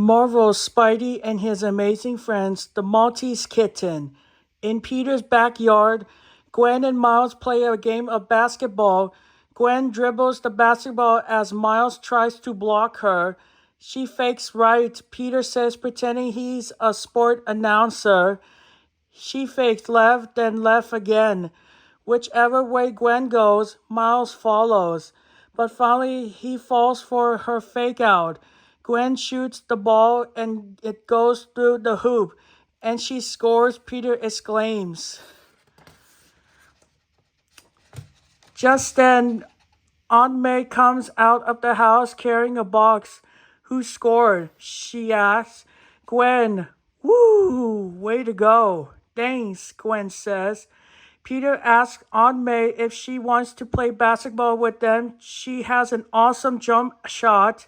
Marvel's Spidey and his amazing friends, the Maltese kitten. In Peter's backyard, Gwen and Miles play a game of basketball. Gwen dribbles the basketball as Miles tries to block her. She fakes right, Peter says, pretending he's a sport announcer. She fakes left, then left again. Whichever way Gwen goes, Miles follows. But finally, he falls for her fake out. Gwen shoots the ball and it goes through the hoop. And she scores, Peter exclaims. Just then, Aunt May comes out of the house carrying a box. Who scored? She asks. Gwen. Woo! Way to go. Thanks, Gwen says. Peter asks Aunt May if she wants to play basketball with them. She has an awesome jump shot,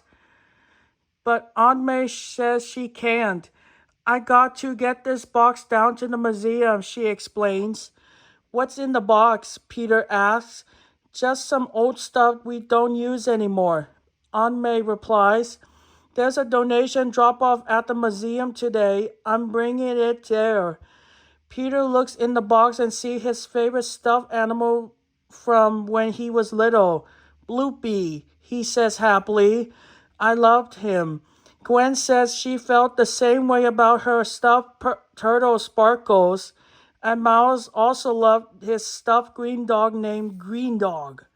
but Aunt May says she can't. I got to get this box down to the museum, she explains. What's in the box? Peter asks. Just some old stuff we don't use anymore. Aunt May replies. There's a donation drop-off at the museum today. I'm bringing it there. Peter looks in the box and sees his favorite stuffed animal from when he was little. Bloopy, he says happily. I loved him. Gwen says she felt the same way about her stuffed turtle Sparkles. And Miles also loved his stuffed green dog named Green Dog.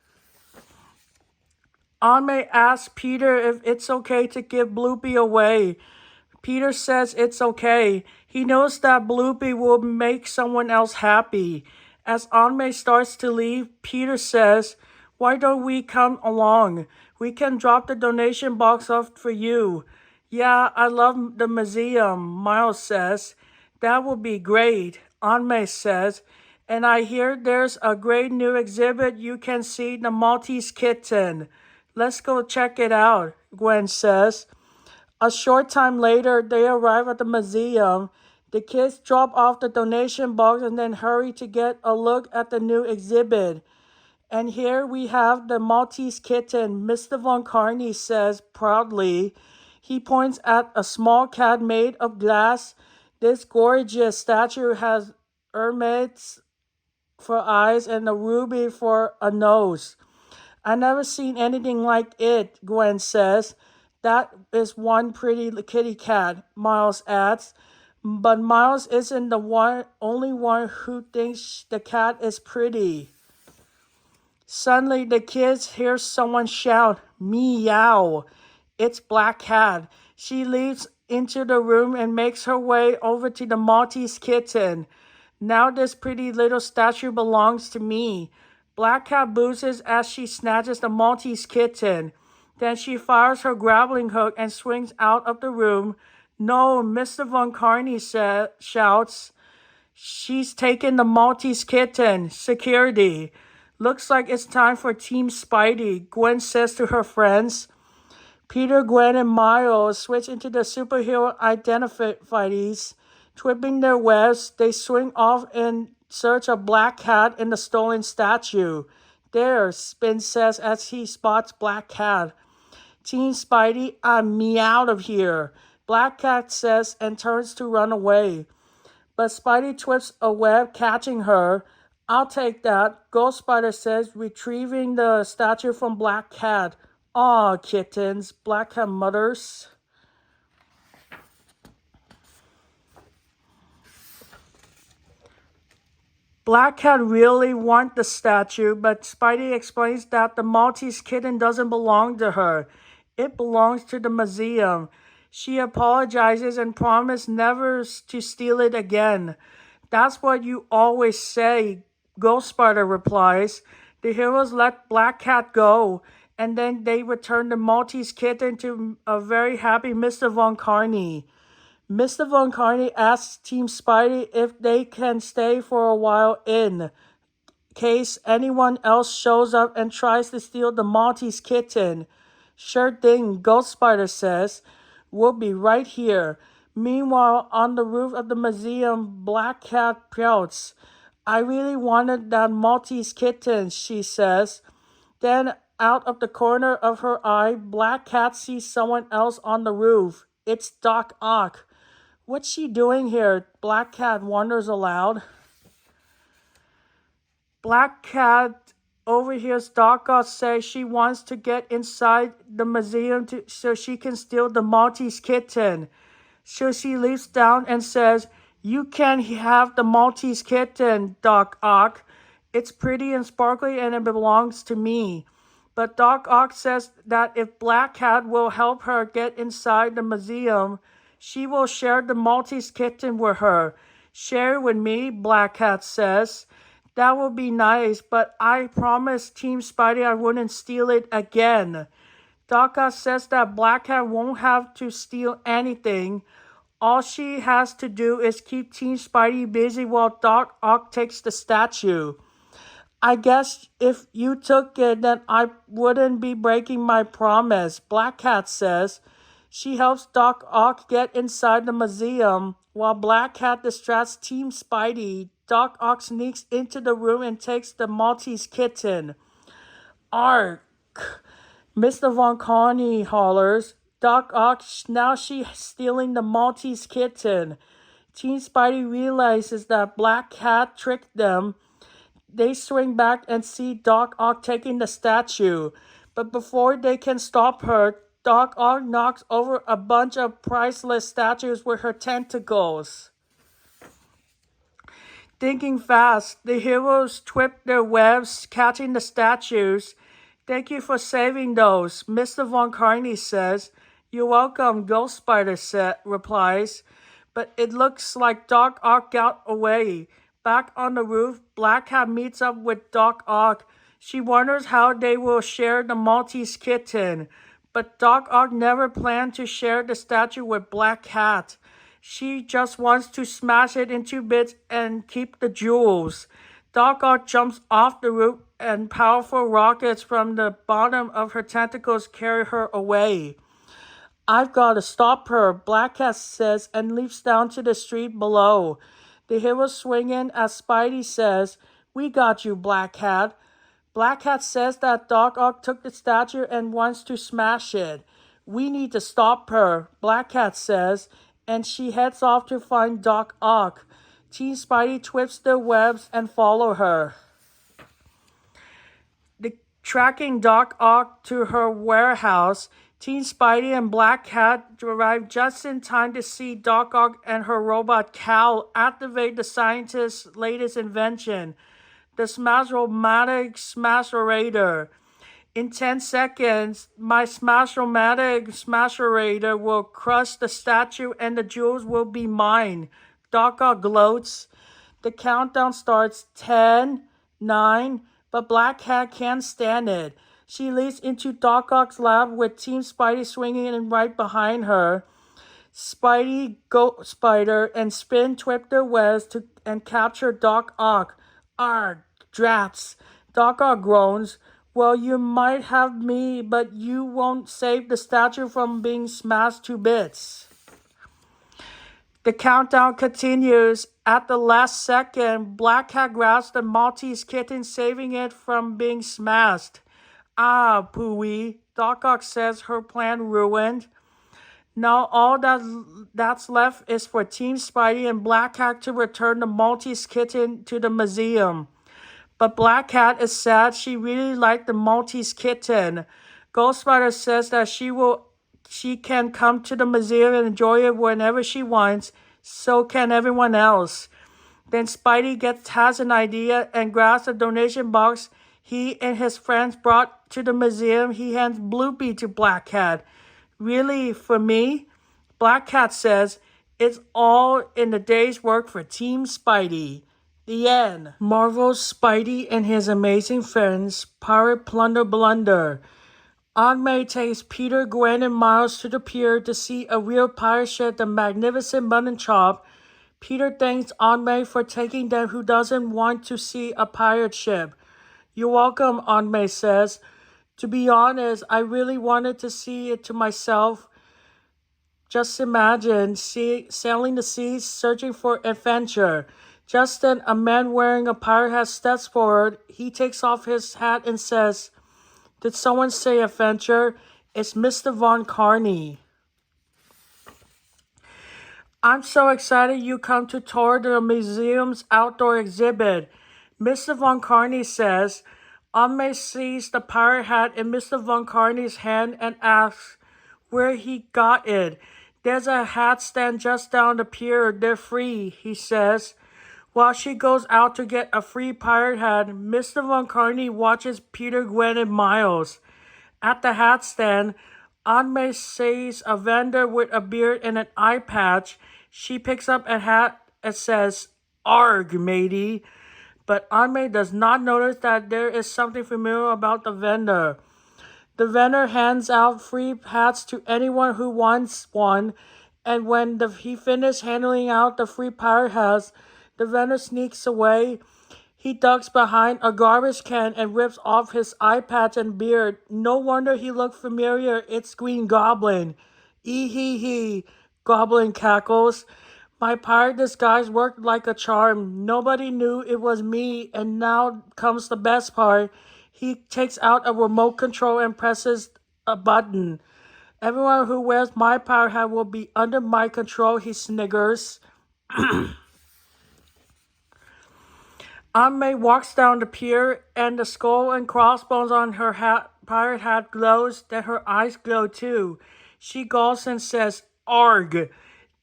Aunt May asks Peter if it's okay to give Bloopy away. Peter says it's okay. He knows that Bloopy will make someone else happy. As Aunt May starts to leave, Peter says, why don't we come along? We can drop the donation box off for you. Yeah, I love the museum, Miles says. That would be great, Aunt May says. And I hear there's a great new exhibit you can see, the Maltese kitten. Let's go check it out, Gwen says. A short time later, they arrive at the museum. The kids drop off the donation box and then hurry to get a look at the new exhibit. And here we have the Maltese kitten, Mr. Von Carney says proudly. He points at a small cat made of glass. This gorgeous statue has mermaids for eyes and a ruby for a nose. I never seen anything like it, Gwen says. That is one pretty kitty cat, Miles adds. But Miles isn't the only one who thinks the cat is pretty. Suddenly, the kids hear someone shout, meow. It's Black Cat. She leaps into the room and makes her way over to the Maltese kitten. Now this pretty little statue belongs to me. Black Cat boozes as she snatches the Maltese kitten. Then she fires her grappling hook and swings out of the room. No, Mr. Von Carney shouts. She's taken the Maltese kitten. Security. Looks like it's time for Team Spidey, Gwen says to her friends. Peter, Gwen, and Miles switch into the superhero identifiers. Twipping their webs, they swing off in search of Black Cat in the stolen statue. There, Spin says as he spots Black Cat. Team Spidey, I'm me out of here, Black Cat says and turns to run away. But Spidey twists a web, catching her. I'll take that, Ghost Spider says, retrieving the statue from Black Cat. Aw, kittens, Black Cat mutters. Black Cat really wants the statue, but Spidey explains that the Maltese kitten doesn't belong to her. It belongs to the museum. She apologizes and promises never to steal it again. That's what you always say, Ghost Spider replies. The heroes let Black Cat go, and then they return the Maltese kitten to a very happy Mr. Von Carney. Mr. Von Carney asks Team Spidey if they can stay for a while in case anyone else shows up and tries to steal the Maltese kitten. Sure thing, Ghost Spider says. We'll be right here. Meanwhile, on the roof of the museum, Black Cat pouts. I really wanted that Maltese kitten, she says. Then, out of the corner of her eye, Black Cat sees someone else on the roof. It's Doc Ock. What's she doing here? Black Cat wonders aloud. Black Cat overhears Doc Ock say she wants to get inside the museum so she can steal the Maltese kitten. So she leaps down and says, "You can't have the Maltese kitten, Doc Ock. It's pretty and sparkly and it belongs to me." But Doc Ock says that if Black Cat will help her get inside the museum, she will share the Maltese kitten with her. "Share it with me," Black Cat says. "That would be nice, but I promised Team Spidey I wouldn't steal it again." Doc Ock says that Black Cat won't have to steal anything. All she has to do is keep Team Spidey busy while Doc Ock takes the statue. "I guess if you took it, then I wouldn't be breaking my promise," Black Cat says. She helps Doc Ock get inside the museum. While Black Cat distracts Team Spidey, Doc Ock sneaks into the room and takes the Maltese kitten. "Ark!" Mr. Von Coney hollers. Doc Ock, now she's stealing the Maltese kitten. Team Spidey realizes that Black Cat tricked them. They swing back and see Doc Ock taking the statue. But before they can stop her, Doc Ock knocks over a bunch of priceless statues with her tentacles. Thinking fast, the heroes whip their webs, catching the statues. "Thank you for saving those," Mr. Von Carney says. "You're welcome," Ghost Spider replies. But it looks like Doc Ock got away. Back on the roof, Black Cat meets up with Doc Ock. She wonders how they will share the Maltese kitten. But Doc Ock never planned to share the statue with Black Cat. She just wants to smash it into bits and keep the jewels. Doc Ock jumps off the roof and powerful rockets from the bottom of her tentacles carry her away. "I've got to stop her," Black Cat says and leaps down to the street below. The heroes swing in as Spidey says, "We got you, Black Cat." Black Cat says that Doc Ock took the statue and wants to smash it. "We need to stop her," Black Cat says, and she heads off to find Doc Ock. Team Spidey twists their webs and follow her. Tracking Doc Ock to her warehouse, Team Spidey and Black Cat arrive just in time to see Doc Ock and her robot Cal activate the scientist's latest invention, the Smash-O-Matic Smash-O-Rator. "In 10 seconds, my Smash-O-Matic Smash-O-Rator will crush the statue and the jewels will be mine," Doc Ock gloats. The countdown starts. 10, 9, but Black Cat can't stand it. She leads into Doc Ock's lab with Team Spidey swinging in right behind her. Spidey, Ghost Spider, and Spin whip their webs and capture Doc Ock. "Arg, drats," Doc Ock groans. "Well, you might have me, but you won't save the statue from being smashed to bits." The countdown continues. At the last second, Black Cat grabs the Maltese kitten, saving it from being smashed. "Ah, pooey," Doc Ock says, her plan ruined. Now all that's left is for Team Spidey and Black Cat to return the Maltese kitten to the museum. But Black Cat is sad. She really liked the Maltese kitten. Ghost Spider says that she can come to the museum and enjoy it whenever she wants. So can everyone else. Then Spidey has an idea and grabs a donation box he and his friends brought to the museum. He hands Bloopy to Black Cat. "Really, for me?" Black Cat says, "It's all in the day's work for Team Spidey." The end. Marvel's Spidey and his amazing friends pirate plunder blunder. Aunt May takes Peter, Gwen, and Miles to the pier to see a real pirate ship, the magnificent Mutton Chop. Peter thanks Aunt May for taking them. Who doesn't want to see a pirate ship? "You're welcome," Aunt May says. "To be honest, I really wanted to see it to myself. Just imagine sailing the seas, searching for adventure." Just then, a man wearing a pirate hat steps forward. He takes off his hat and says, "Did someone say adventure? It's Mr. Von Carney." I'm so excited you come to tour the museum's outdoor exhibit. Mr. Von Carney says. Ame sees the pirate hat in Mr. Von Carney's hand and asks where he got it. There's a hat stand just down the pier. They're free, he says. While she goes out to get a free pirate hat, Mr. Von Carney watches Peter, Gwen, and Miles. At the hat stand, Aunt May sees a vendor with a beard and an eye patch. She picks up a hat and says, "Arg, matey." But Aunt May does not notice that there is something familiar about the vendor. The vendor hands out free hats to anyone who wants one, and when he finishes handing out the free pirate hats, the vendor sneaks away. He ducks behind a garbage can and rips off his eye patch and beard. No wonder he looked familiar. It's Green Goblin. Ee-hee-hee, Goblin cackles. My pirate disguise worked like a charm. Nobody knew it was me, and now comes the best part. He takes out a remote control and presses a button. Everyone who wears my pirate hat will be under my control, he sniggers. Aunt May walks down the pier, and the skull and crossbones on her pirate hat glows. Then her eyes glow too. She galls and says, "Arg,"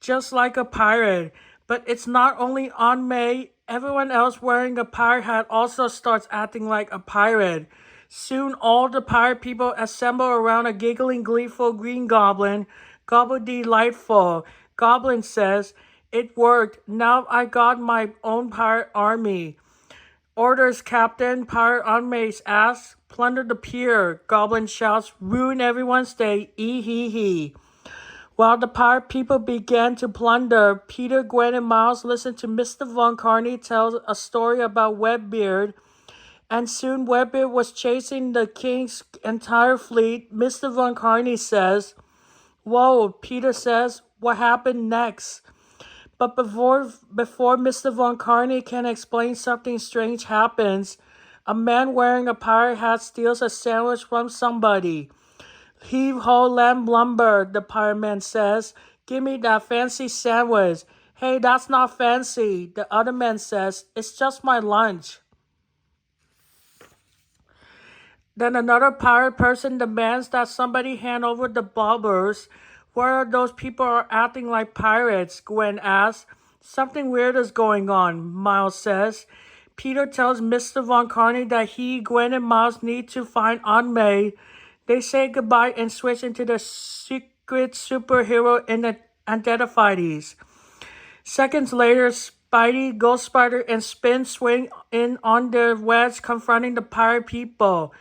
just like a pirate. But it's not only Aunt May. Everyone else wearing a pirate hat also starts acting like a pirate. Soon all the pirate people assemble around a giggling, gleeful Green Goblin. Gobble delightful. Goblin says, "It worked. Now I got my own pirate army." "Orders, Captain," Pirate Aunt May asks. "Plunder the pier," Goblin shouts. "Ruin everyone's day, ee-hee-hee." While the pirate people began to plunder, Peter, Gwen, and Miles listened to Mr. Von Carney tell a story about Webbeard, and soon Webbeard was chasing the king's entire fleet. Mr. Von Carney says, "Whoa," Peter says, "what happened next?" But before Mr. Von Carney can explain, something strange happens. A man wearing a pirate hat steals a sandwich from somebody. "Heave ho, lamb lumber," the pirate man says. "Give me that fancy sandwich." "Hey, that's not fancy," the other man says. "It's just my lunch." Then another pirate person demands that somebody hand over the bubbles. "What are those people are acting like pirates?" Gwen asks. "Something weird is going on," Miles says. Peter tells Mr. Von Carney that he, Gwen, and Miles need to find Aunt May. They say goodbye and switch into the secret superhero identifies. Seconds later, Spidey, Ghost Spider, and Spin swing in on their webs, confronting the pirate people.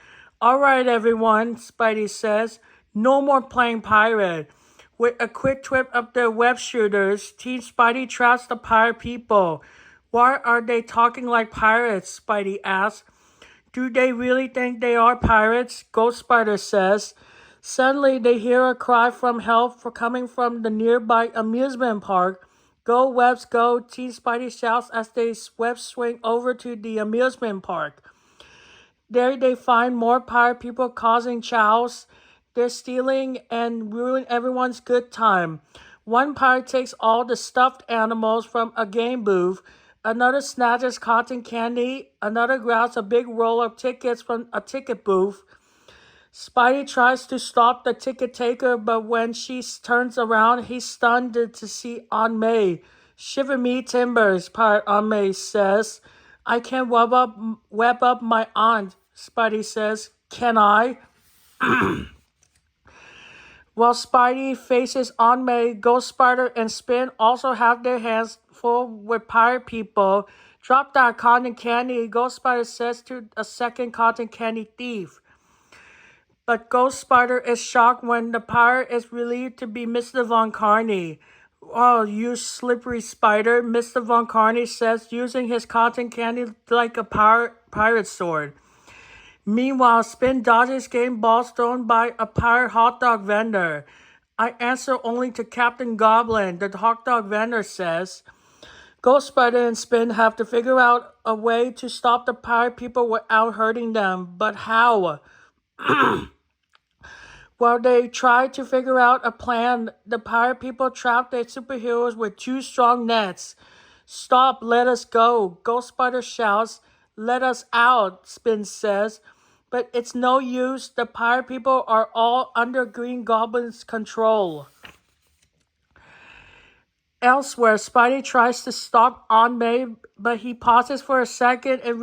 "All right, everyone," Spidey says. "No more playing pirate." With a quick twist of their web shooters, Team Spidey traps the pirate people. "Why are they talking like pirates?" Spidey asks. "Do they really think they are pirates?" Ghost Spider says. Suddenly, they hear a cry from help coming from the nearby amusement park. "Go, Webs, go!" Team Spidey shouts as they web swing over to the amusement park. There they find more pirate people causing chows. They're stealing and ruin everyone's good time. One pirate takes all the stuffed animals from a game booth. Another snatches cotton candy. Another grabs a big roll of tickets from a ticket booth. Spidey tries to stop the ticket taker, but when she turns around, he's stunned to see Aunt May. "Shiver me timbers," Pirate Aunt May says. "I can't web up my aunt," Spidey says. "Can I?" While Spidey faces Aunt May, Ghost Spider and Spin also have their hands full with pirate people. "Drop that cotton candy," Ghost Spider says to a second cotton candy thief. But Ghost Spider is shocked when the pirate is relieved to be Mr. Von Carney. "Oh, you slippery spider," Mr. Von Carney says, using his cotton candy like a pirate sword. Meanwhile, Spin dodges game balls thrown by a pirate hot dog vendor. "I answer only to Captain Goblin," the hot dog vendor says. Ghost Spider and Spin have to figure out a way to stop the pirate people without hurting them. But how? While they try to figure out a plan, the pirate people trap their superheroes with two strong nets. Stop, let us go, Ghost Spider shouts. Let us out, Spin says. But it's no use, the pirate people are all under Green Goblin's control. Elsewhere, Spidey tries to stop Aunt May, but he pauses for a second and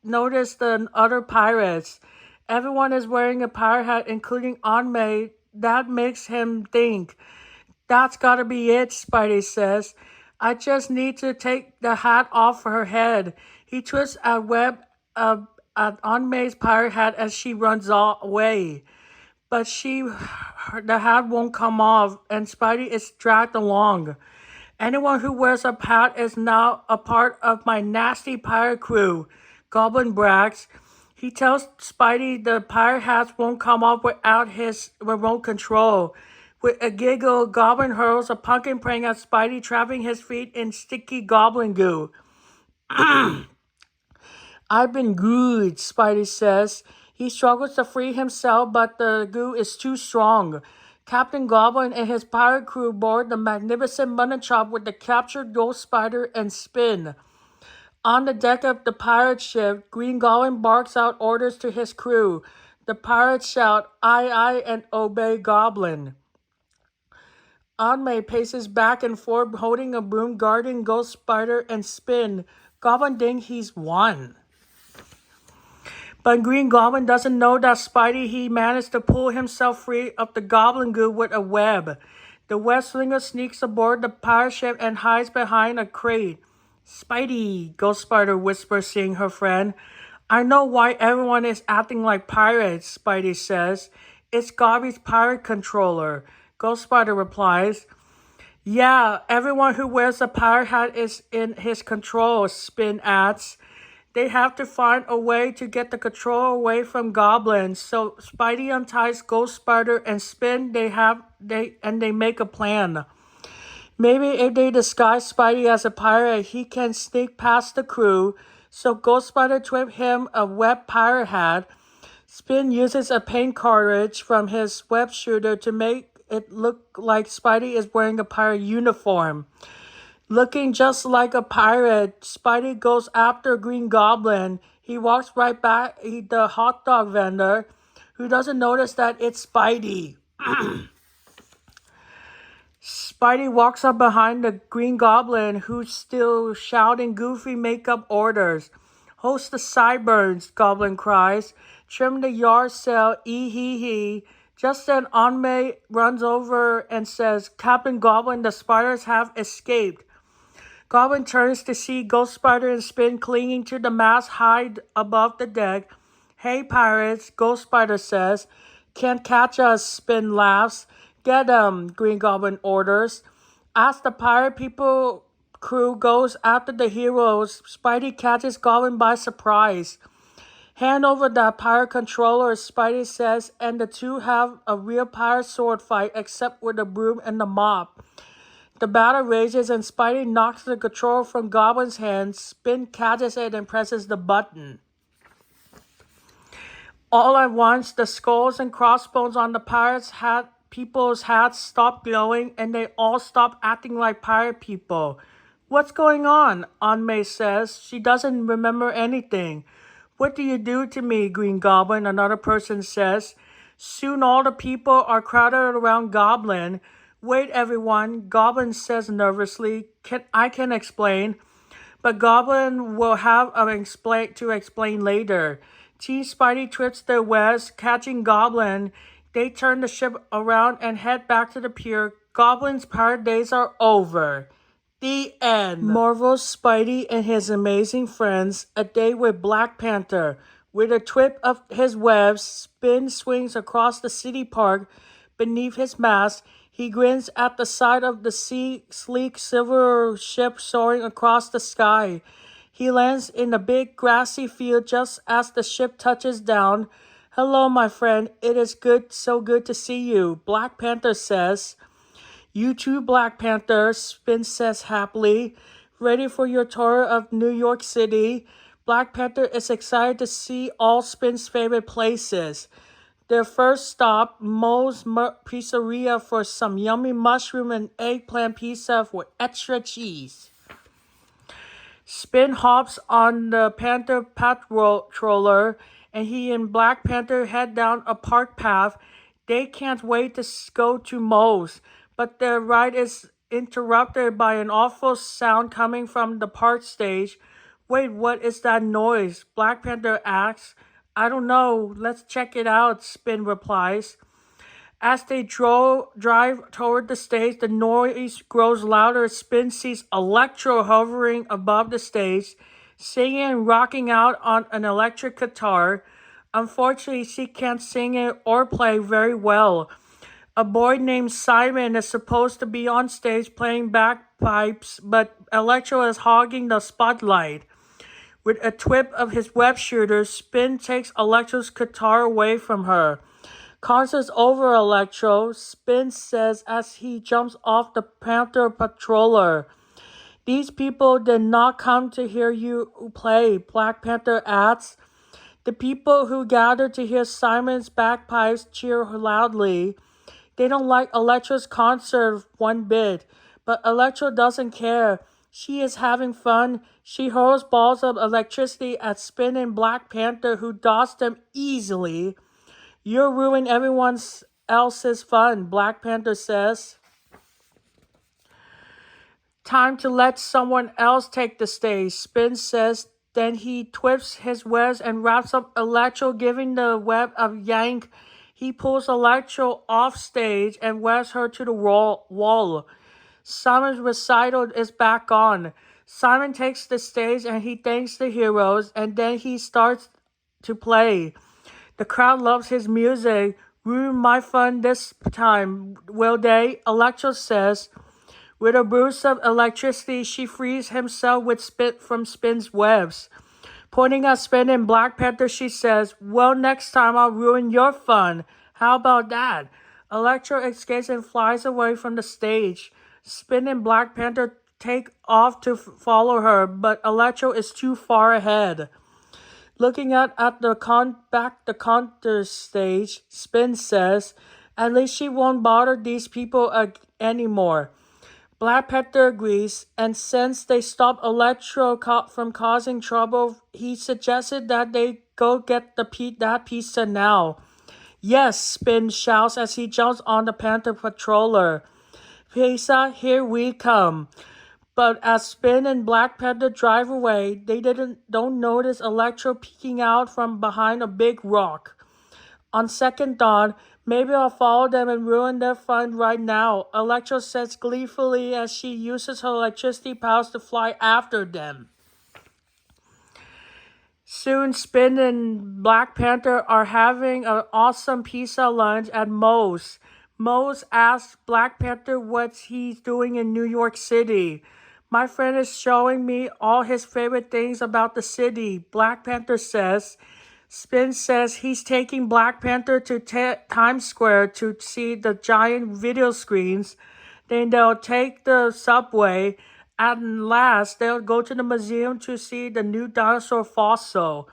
notices the other pirates. Everyone is wearing a pirate hat, including Aunt May. That makes him think. That's gotta be it, Spidey says. I just need to take the hat off her head. He twists a web at Aunt May's pirate hat as she runs away. But the hat won't come off, and Spidey is dragged along. Anyone who wears a hat is now a part of my nasty pirate crew, Goblin brags. He tells Spidey the pirate hats won't come off without his remote control. With a giggle, Goblin hurls a pumpkin praying at Spidey, trapping his feet in sticky goblin goo. I've been good, Spidey says. He struggles to free himself, but the goo is too strong. Captain Goblin and his pirate crew board the magnificent mutton chop with the captured Ghost Spider and Spin. On the deck of the pirate ship, Green Goblin barks out orders to his crew. The pirates shout, aye aye, and obey Goblin. Aunt May paces back and forth holding a broom guarding Ghost Spider and Spin. Goblin thinks he's won. But Green Goblin doesn't know that he managed to pull himself free of the goblin goo with a web. The web slinger sneaks aboard the pirate ship and hides behind a crate. Spidey, Ghost Spider whispers, seeing her friend. I know why everyone is acting like pirates, Spidey says. It's Gobby's pirate controller. Ghost Spider replies. Yeah, everyone who wears a pirate hat is in his control, Spin adds. They have to find a way to get the control away from goblins. So Spidey unties Ghost Spider and Spin. They make a plan. Maybe if they disguise Spidey as a pirate, he can sneak past the crew. So Ghost Spider whips him a web pirate hat. Spin uses a paint cartridge from his web shooter to make it look like Spidey is wearing a pirate uniform. Looking just like a pirate, Spidey goes after Green Goblin. He walks right back at the hot dog vendor, who doesn't notice that it's Spidey. Spidey walks up behind the Green Goblin, who's still shouting goofy makeup orders. Host the sideburns, Goblin cries. Trim the yard sale, ee-hee-hee. Just then, Aunt May runs over and says, Captain Goblin, the spiders have escaped. Goblin turns to see Ghost Spider and Spin clinging to the mast high above the deck. Hey, pirates, Ghost Spider says. Can't catch us, Spin laughs. Get 'em, Green Goblin orders. As the pirate people crew goes after the heroes, Spidey catches Goblin by surprise. Hand over that pirate controller, Spidey says, and the two have a real pirate sword fight except with the broom and the mop. The battle rages and Spidey knocks the controller from Goblin's hands. Spin catches it and presses the button. All at once, the skulls and crossbones on the people's hats stop glowing and they all stop acting like pirate people. What's going on? Aunt May says. She doesn't remember anything. What do you do to me, Green Goblin? Another person says. Soon all the people are crowded around Goblin. Wait, everyone, Goblin says nervously. I can explain. But Goblin will have to explain later. Team Spidey twists their webs, catching Goblin. They turn the ship around and head back to the pier. Goblin's pirate days are over. The end. Marvel's Spidey and his amazing friends, a day with Black Panther. With a twist of his webs, Spin swings across the city park beneath his mast. He grins at the sight of the sleek silver ship soaring across the sky. He lands in a big grassy field just as the ship touches down. Hello, my friend. It is so good to see you, Black Panther says. You too, Black Panther, Spin says happily. Ready for your tour of New York City? Black Panther is excited to see all Spin's favorite places. Their first stop, Moe's Pizzeria for some yummy mushroom and eggplant pizza with extra cheese. Spin hops on the Panther Patroller, and he and Black Panther head down a park path. They can't wait to go to Moe's, but their ride is interrupted by an awful sound coming from the park stage. Wait, what is that noise? Black Panther asks. I don't know. Let's check it out, Spin replies. As they drive toward the stage, the noise grows louder. Spin sees Electro hovering above the stage, singing and rocking out on an electric guitar. Unfortunately, she can't sing it or play very well. A boy named Simon is supposed to be on stage playing bagpipes, but Electro is hogging the spotlight. With a twip of his web shooter, Spin takes Electro's guitar away from her. Concerts over, Electro, Spin says as he jumps off the Panther Patroller. These people did not come to hear you play, Black Panther adds. The people who gathered to hear Simon's bagpipes cheer loudly. They don't like Electro's concert one bit, but Electro doesn't care. She is having fun. She hurls balls of electricity at Spin and Black Panther, who dodge them easily. You're ruining everyone else's fun, Black Panther says. Time to let someone else take the stage, Spin says. Then he twists his webs and wraps up Electro, giving the web a yank. He pulls Electro off stage and webs her to the wall. Simon's recital is back on. Simon takes the stage and he thanks the heroes, and then he starts to play. The crowd loves his music. Ruin my fun this time, will they? Electro says. With a burst of electricity, she frees himself with spit from Spin's webs. Pointing at Spin and Black Panther, she says, well, next time I'll ruin your fun. How about that? Electro escapes and flies away from the stage. Spin and Black Panther take off to follow her, but Electro is too far ahead. Looking at the counter stage, Spin says, at least she won't bother these people anymore. Black Panther agrees, and since they stopped Electro from causing trouble, he suggested that they go get that pizza now. Yes, Spin shouts as he jumps on the Panther Patroller. Pizza, here we come. But as Spin and Black Panther drive away, they don't notice Electro peeking out from behind a big rock. On second thought, maybe I'll follow them and ruin their fun right now, Electro says gleefully as she uses her electricity powers to fly after them. Soon, Spin and Black Panther are having an awesome pizza lunch at Moe's. Moe's asks Black Panther what he's doing in New York City. My friend is showing me all his favorite things about the city, Black Panther says. Spin says he's taking Black Panther to Times Square to see the giant video screens. Then they'll take the subway. And last, they'll go to the museum to see the new dinosaur fossil.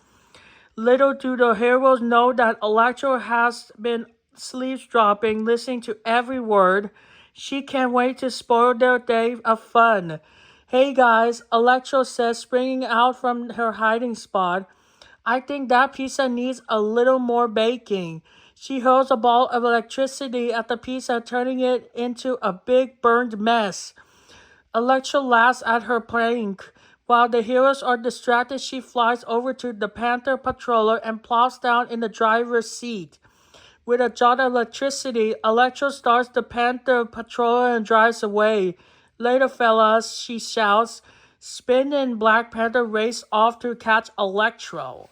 Little do the heroes know that Electro has been sleeves-dropping, listening to every word. She can't wait to spoil their day of fun. Hey guys, Electro says, springing out from her hiding spot. I think that pizza needs a little more baking. She hurls a ball of electricity at the pizza, turning it into a big burned mess. Electro laughs at her prank. While the heroes are distracted, she flies over to the Panther Patroller and plops down in the driver's seat. With a jar of electricity, Electro starts the Panther Patroller and drives away. Later, fellas, she shouts. Spin and Black Panther race off to catch Electro.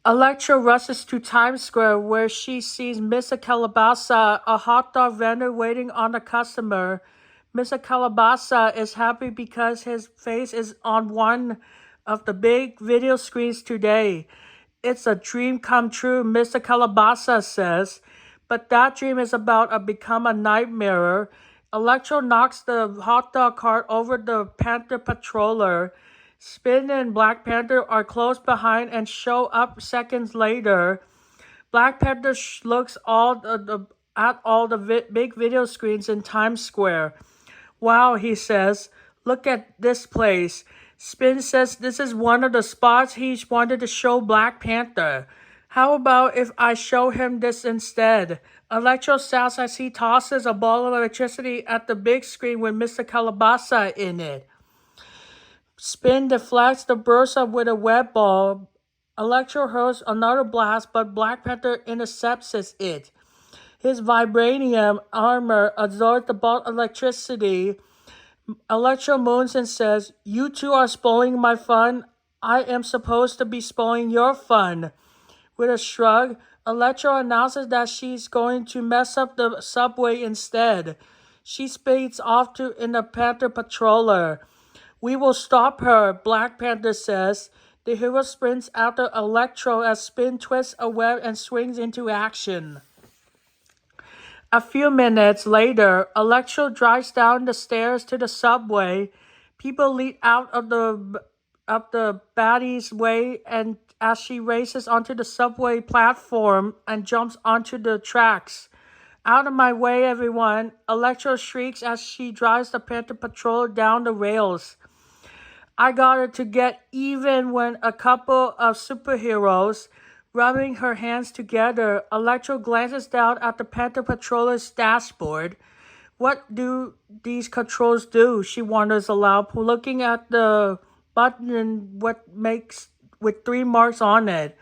Electro rushes to Times Square where she sees Mr. Calabasa, a hot dog vendor waiting on a customer. Mr. Calabasa is happy because his face is on one of the big video screens today. It's a dream come true, Mr. Calabasa says, but that dream is about to become a nightmare. Electro knocks the hot dog cart over the Panther Patroller. Spin and Black Panther are close behind and show up seconds later. Black Panther looks at all the big video screens in Times Square. Wow, he says, look at this place. Spin says this is one of the spots he's wanted to show Black Panther. How about if I show him this instead? Electro sounds as he tosses a ball of electricity at the big screen with Mr. Calabasa in it. Spin deflects the burst up with a web ball. Electro hurls another blast, but Black Panther intercepts it. His vibranium armor absorbs the bolt of electricity. Electro moons and says, "You two are spoiling my fun. I am supposed to be spoiling your fun." With a shrug, Electro announces that she's going to mess up the subway instead. She speeds off in the Panther Patroller. "We will stop her," Black Panther says. The hero sprints after Electro as Spin twists a web and swings into action. A few minutes later, Electro drives down the stairs to the subway. People leap out of the baddie's way and as she races onto the subway platform and jumps onto the tracks. "Out of my way, everyone," Electro shrieks as she drives the Panther Patrol down the rails. I got her to get even when a couple of superheroes, rubbing her hands together, Electro glances down at the Panther Patroller's dashboard. What do these controls do? She wonders aloud, looking at the button with 3 marks on it.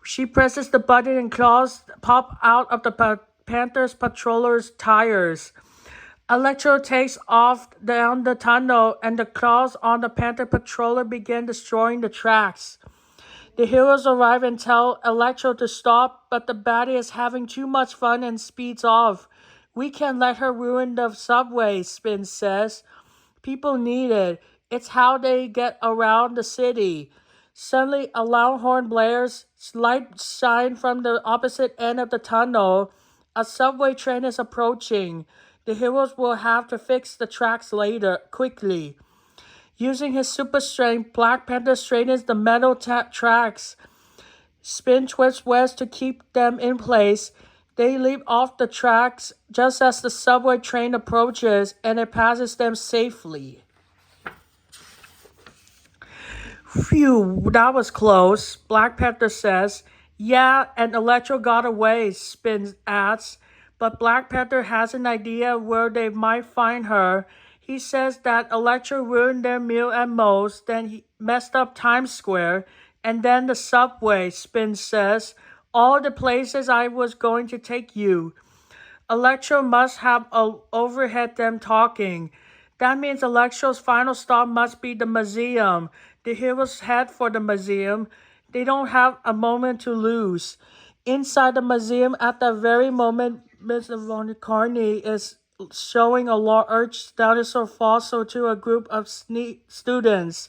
She presses the button and claws pop out of the Panther's Patroller's tires. Electro takes off down the tunnel and the claws on the Panther Patroller begin destroying the tracks. The heroes arrive and tell Electro to stop, but the baddie is having too much fun and speeds off. "We can't let her ruin the subway," Spin says. "People need it. It's how they get around the city." Suddenly, a loud horn blares. Light shine from the opposite end of the tunnel. A subway train is approaching. The heroes will have to fix the tracks later, quickly. Using his super strength, Black Panther straightens the metal tracks. Spin twists webs to keep them in place. They leap off the tracks just as the subway train approaches, and it passes them safely. Phew, that was close, Black Panther says. "Yeah, and Electro got away," Spin adds. But Black Panther has an idea where they might find her. He says that Electro ruined their meal at Moe's, then he messed up Times Square, and then the subway, Spin says. "All the places I was going to take you." Electro must have overheard them talking. That means Electro's final stop must be the museum. The heroes head for the museum. They don't have a moment to lose. Inside the museum, at that very moment, Mr. Von Carney is showing a large dinosaur fossil to a group of students.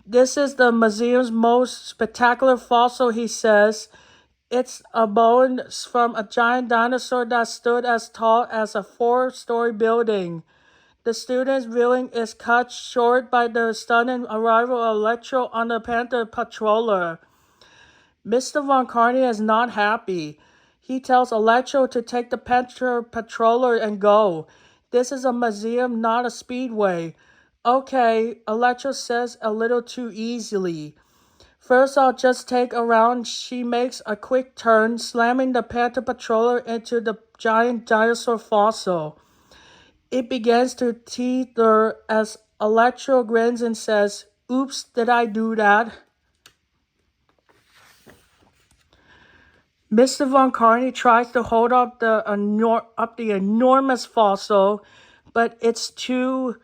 "This is the museum's most spectacular fossil," he says. "It's a bone from a giant dinosaur that stood as tall as a 4-story building." The student's viewing is cut short by the sudden arrival of Electro on the Panther Patroller. Mr. Von Carney is not happy. He tells Electro to take the Panther Patroller and go. "This is a museum, not a speedway." "Okay," Electro says a little too easily. "First, I'll just take a round." She makes a quick turn, slamming the Panther Patroller into the giant dinosaur fossil. It begins to teeter as Electro grins and says, "Oops, did I do that?" Mr. Von Carney tries to hold up the enormous fossil, but it's too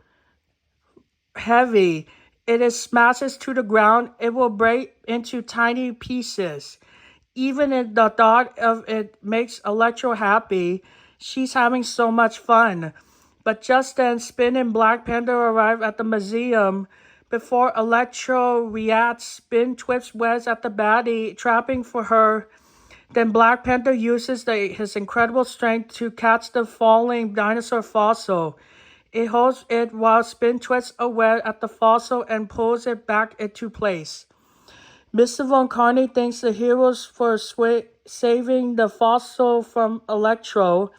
heavy. It smashes to the ground. It will break into tiny pieces. Even if the thought of it makes Electro happy, she's having so much fun. But just then, Spin and Black Panther arrive at the museum. Before Electro reacts, Spin twists webs at the baddie, trapping for her. Then Black Panther uses his incredible strength to catch the falling dinosaur fossil. It holds it while Spin twists a web at the fossil and pulls it back into place. Mr. Von Carney thanks the heroes for saving the fossil from Electro.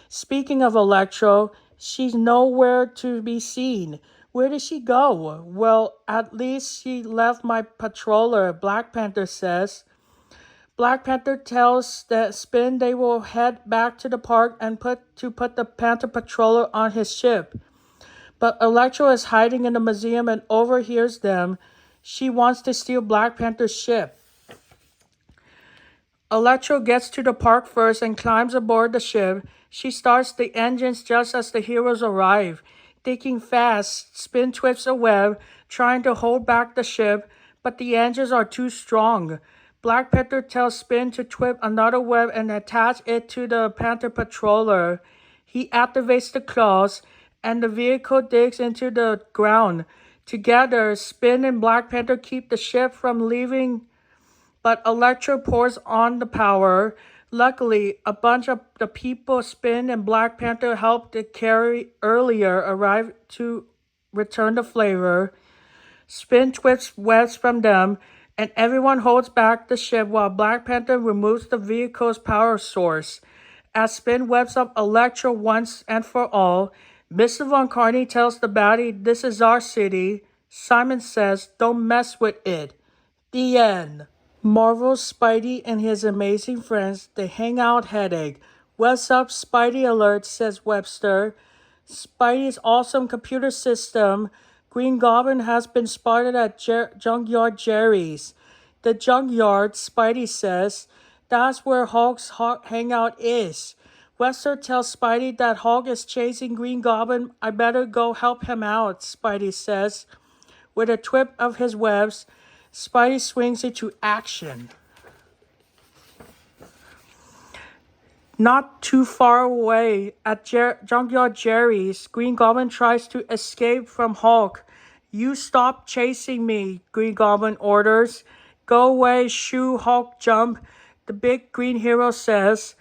Speaking of Electro, she's nowhere to be seen. Where did she go? Well, at least she left my patroller, Black Panther says. Black Panther tells that Spin they will head back to the park and put the Panther patroller on his ship. But Electro is hiding in the museum and overhears them. She wants to steal Black Panther's ship. Electro gets to the park first and climbs aboard the ship. She starts the engines just as the heroes arrive. Thinking fast, Spin twists a web, trying to hold back the ship, but the engines are too strong. Black Panther tells Spin to twist another web and attach it to the Panther patroller. He activates the claws, and the vehicle digs into the ground. Together, Spin and Black Panther keep the ship from leaving, but Electro pours on the power. Luckily, a bunch of the people Spin and Black Panther helped to carry earlier arrive to return the flavor. Spin twists webs from them, and everyone holds back the ship while Black Panther removes the vehicle's power source. As Spin webs up Electro once and for all, Mr. Von Carney tells the baddie, "This is our city." Simon says, "Don't mess with it." The end. Marvel's Spidey and his amazing friends, the hangout headache. "What's up, Spidey alert," says Webster. Spidey's awesome computer system, Green Goblin, has been spotted at Junkyard Jerry's. The junkyard, Spidey says, that's where Hulk's hangout is. Webster tells Spidey that Hulk is chasing Green Goblin. "I better go help him out," Spidey says. With a twist of his webs, Spidey swings into action. Not too far away, at Junkyard Jerry's, Green Goblin tries to escape from Hulk. "You stop chasing me," Green Goblin orders. "Go away, shoo, Hulk, jump," the big green hero says.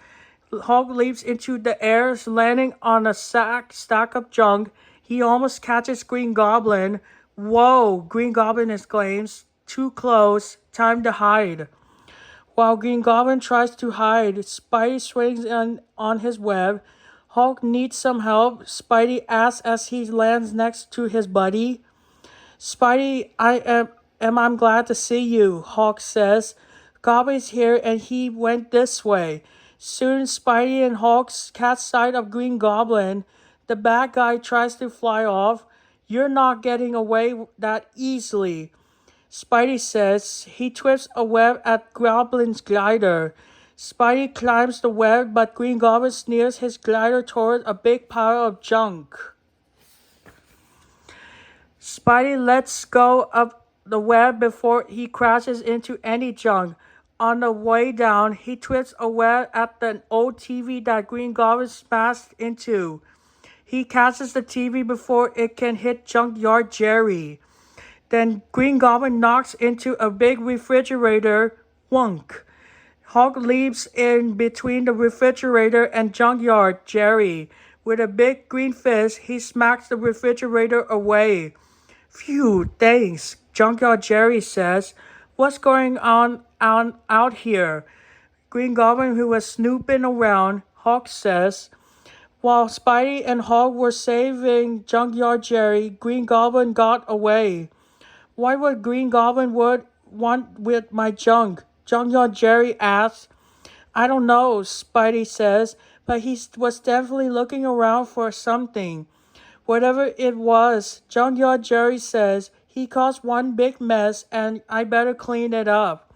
Hulk leaps into the air, landing on a stack of junk. He almost catches Green Goblin. "Whoa," Green Goblin exclaims. "Too close. Time to hide." While Green Goblin tries to hide, Spidey swings on his web. Hulk needs some help, Spidey asks as he lands next to his buddy. "Spidey, I'm glad to see you," Hulk says. "Goblin's here and he went this way." Soon Spidey and Hulk catch sight of Green Goblin. The bad guy tries to fly off. "You're not getting away that easily," Spidey says. He twists a web at Goblin's glider. Spidey climbs the web, but Green Goblin steers his glider toward a big pile of junk. Spidey lets go of the web before he crashes into any junk. On the way down, he twists a web at the old TV that Green Goblin smashed into. He catches the TV before it can hit Junkyard Jerry. Then Green Goblin knocks into a big refrigerator. Wunk. Hulk leaps in between the refrigerator and Junkyard Jerry. With a big green fist, he smacks the refrigerator away. "Phew, thanks," Junkyard Jerry says. "What's going on out here?" Green Goblin, who was snooping around, Hulk says. While Spidey and Hulk were saving Junkyard Jerry, Green Goblin got away. "Why would Green Goblin want with my junk?" Junkyard Jerry asks. "I don't know," Spidey says, "but he was definitely looking around for something." Whatever it was, Junkyard Jerry says, "He caused one big mess and I better clean it up."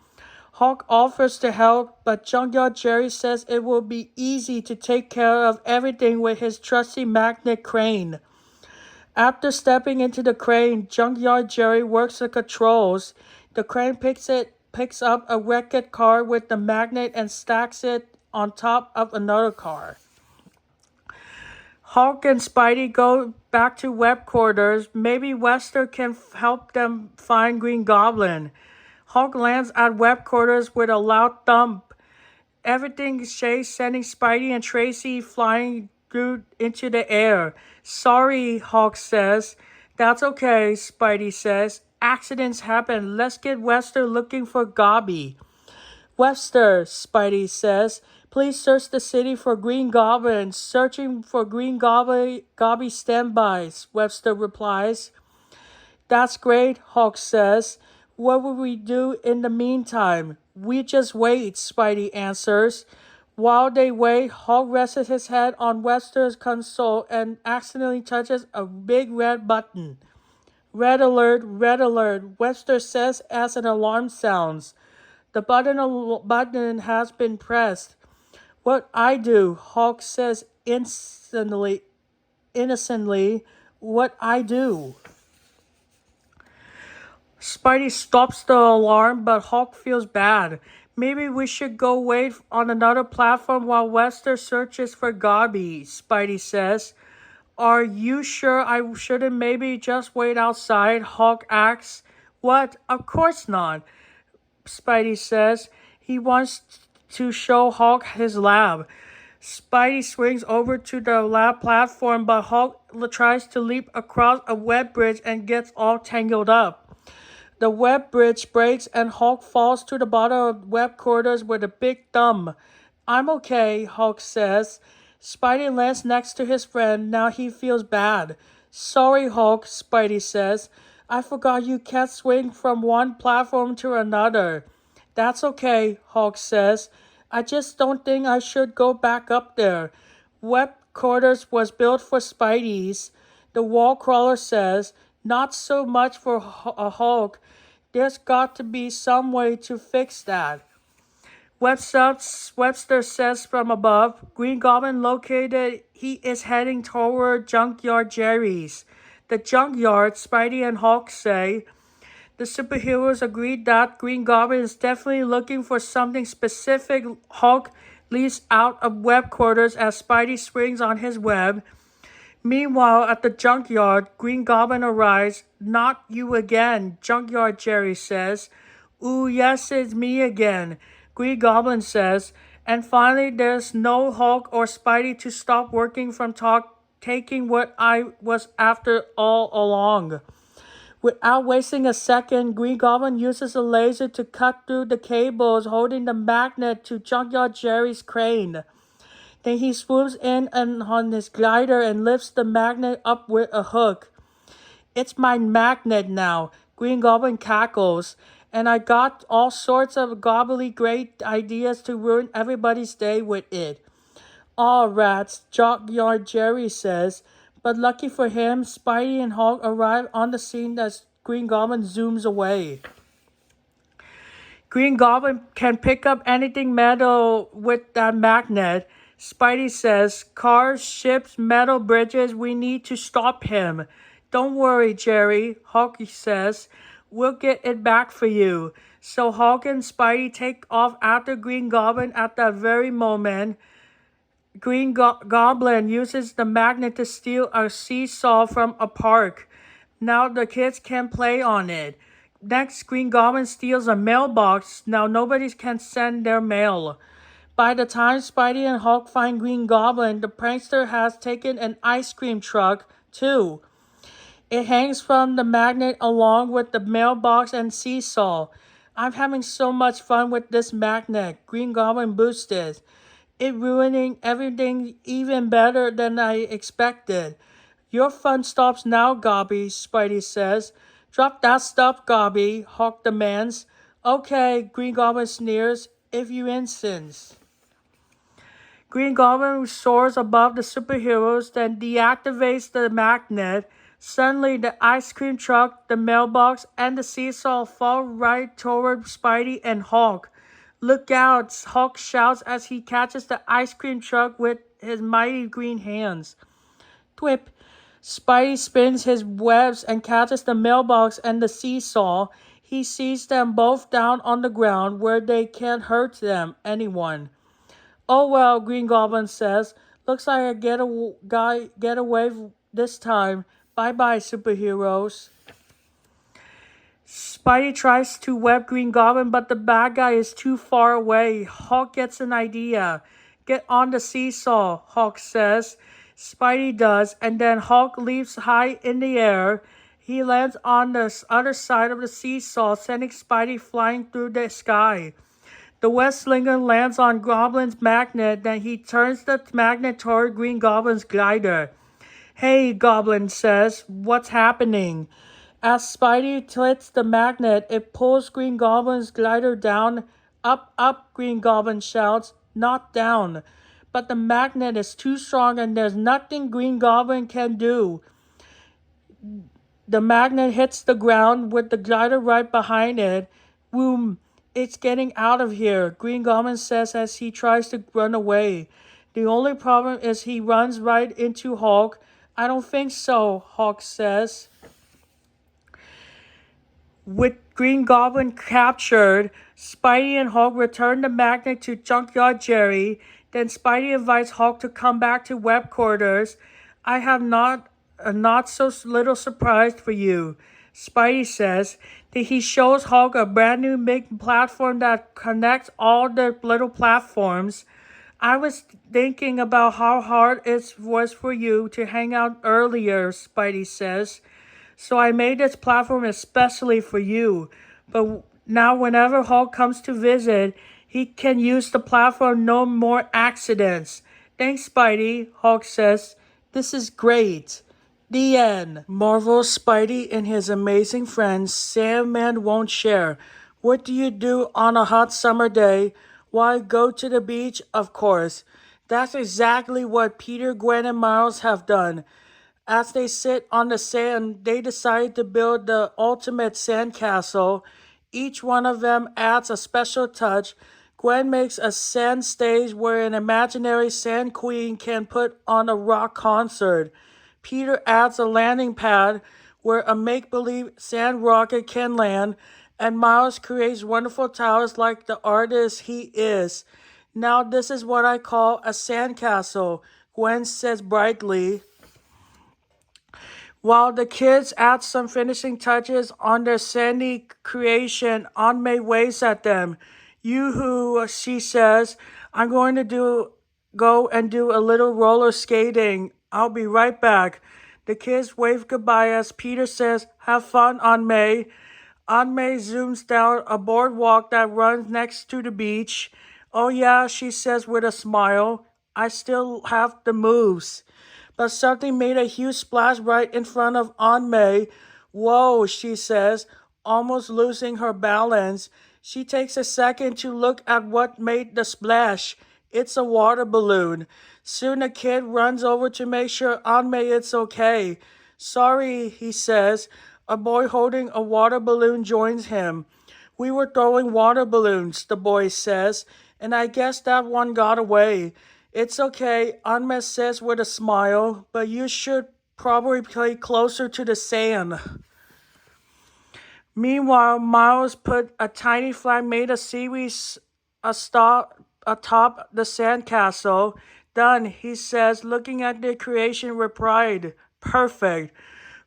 Hulk offers to help, but Junkyard Jerry says it will be easy to take care of everything with his trusty magnet crane. After stepping into the crane, Junkyard Jerry works the controls. The crane picks up a wrecked car with the magnet and stacks it on top of another car. Hulk and Spidey go back to web quarters. Maybe Webster can help them find Green Goblin. Hulk lands at web quarters with a loud thump. Everything shakes, sending Spidey and Tracy flying through into the air. "Sorry," Hulk says. "That's okay," Spidey says. "Accidents happen. Let's get Webster looking for Gobby." Webster, Spidey says, please search the city for green goblins. Searching for green gobby standbys, Webster replies. That's great, Hawk says. What will we do in the meantime? We just wait, Spidey answers. While they wait, Hawk rests his head on Webster's console and accidentally touches a big red button. Red alert, Webster says as an alarm sounds. The button has been pressed. What I do, Hawk says innocently, what I do. Spidey stops the alarm, but Hawk feels bad. Maybe we should go wait on another platform while Webster searches for Gobby, Spidey says. Are you sure I shouldn't maybe just wait outside? Hawk asks. What? Of course not, Spidey says. He wants to show Hawk his lab. Spidey swings over to the lab platform, but Hawk tries to leap across a web bridge and gets all tangled up. The web bridge breaks and Hawk falls to the bottom of web quarters with a big thumb. I'm okay, Hawk says. Spidey lands next to his friend. Now he feels bad. Sorry, Hawk, Spidey says. I forgot you can't swing from one platform to another. That's okay, Hawk says. I just don't think I should go back up there. Web quarters was built for Spideys, the wall crawler says. Not so much for a Hulk. There's got to be some way to fix that. Webster says from above, Green Goblin located. He is heading toward Junkyard Jerry's. The junkyard, Spidey and Hulk say. The superheroes agreed that Green Goblin is definitely looking for something specific. Hulk leaps out of web quarters as Spidey swings on his web. Meanwhile, at the junkyard, Green Goblin arrives. Not you again, Junkyard Jerry says. Ooh, yes, it's me again, Green Goblin says. And finally, there's no Hulk or Spidey to stop working from taking what I was after all along. Without wasting a second, Green Goblin uses a laser to cut through the cables holding the magnet to Junkyard Jerry's crane. Then he swoops in on his glider and lifts the magnet up with a hook. It's my magnet now, Green Goblin cackles, and I got all sorts of gobbly great ideas to ruin everybody's day with it. Aw, rats, Junkyard Jerry says, but lucky for him, Spidey and Hulk arrive on the scene as Green Goblin zooms away. Green Goblin can pick up anything metal with that magnet. Spidey says, cars, ships, metal bridges, we need to stop him. Don't worry, Jerry, Hulk says. We'll get it back for you. So Hulk and Spidey take off after Green Goblin. At that very moment, Green Goblin uses the magnet to steal a seesaw from a park. Now the kids can play on it. Next, Green Goblin steals a mailbox. Now nobody can send their mail. By the time Spidey and Hulk find Green Goblin, the prankster has taken an ice cream truck, too. It hangs from the magnet along with the mailbox and seesaw. I'm having so much fun with this magnet, Green Goblin boasted. It ruining everything even better than I expected. Your fun stops now, Gobby, Spidey says. Drop that stuff, Gobby, Hulk demands. Okay, Green Goblin sneers, if you insist. Green Goblin soars above the superheroes, then deactivates the magnet. Suddenly, the ice cream truck, the mailbox, and the seesaw fall right toward Spidey and Hulk. Look out, Hulk shouts as he catches the ice cream truck with his mighty green hands. Twip. Spidey spins his webs and catches the mailbox and the seesaw. He sees them both down on the ground where they can't hurt anyone. Oh well, Green Goblin says. Looks like I get away this time. Bye-bye, superheroes. Spidey tries to web Green Goblin, but the bad guy is too far away. Hulk gets an idea. Get on the seesaw, Hulk says. Spidey does, and then Hulk leaps high in the air. He lands on the other side of the seesaw, sending Spidey flying through the sky. The web slinger lands on Goblin's magnet, then he turns the magnet toward Green Goblin's glider. Hey, Goblin says, what's happening? As Spidey hits the magnet, it pulls Green Goblin's glider down. Up, up, Green Goblin shouts, not down. But the magnet is too strong and there's nothing Green Goblin can do. The magnet hits the ground with the glider right behind it. Boom, it's getting out of here, Green Goblin says as he tries to run away. The only problem is he runs right into Hulk. I don't think so, Hulk says. With Green Goblin captured, Spidey and Hulk return the magnet to Junkyard Jerry. Then Spidey invites Hulk to come back to web quarters. I have a not so little surprise for you, Spidey says. That he shows Hulk a brand new big platform that connects all the little platforms. I was thinking about how hard it was for you to hang out earlier, Spidey says. So I made this platform especially for you. But now whenever Hulk comes to visit, he can use the platform, no more accidents. Thanks, Spidey, Hulk says. This is great. The end. Marvel's Spidey and his amazing friends, Sandman won't share. What do you do on a hot summer day? Why, go to the beach, of course. That's exactly what Peter, Gwen, and Miles have done. As they sit on the sand, they decide to build the ultimate sandcastle. Each one of them adds a special touch. Gwen makes a sand stage where an imaginary sand queen can put on a rock concert. Peter adds a landing pad where a make-believe sand rocket can land, and Miles creates wonderful towers like the artist he is. Now this is what I call a sandcastle, Gwen says brightly. While the kids add some finishing touches on their sandy creation, Aunt May waves at them. Yoo-hoo, she says. I'm going to go and do a little roller skating. I'll be right back. The kids wave goodbye as Peter says, have fun, Aunt May. Aunt May zooms down a boardwalk that runs next to the beach. Oh yeah, she says with a smile. I still have the moves. But something made a huge splash right in front of Aunt May. Whoa, she says, almost losing her balance. She takes a second to look at what made the splash. It's a water balloon. Soon a kid runs over to make sure Aunt May is okay. Sorry, he says. A boy holding a water balloon joins him. We were throwing water balloons, the boy says, and I guess that one got away. It's okay, Aunt May says with a smile, but you should probably play closer to the sand. Meanwhile, Miles put a tiny flag made of seaweed atop the sandcastle. Done, he says, looking at the creation with pride. Perfect.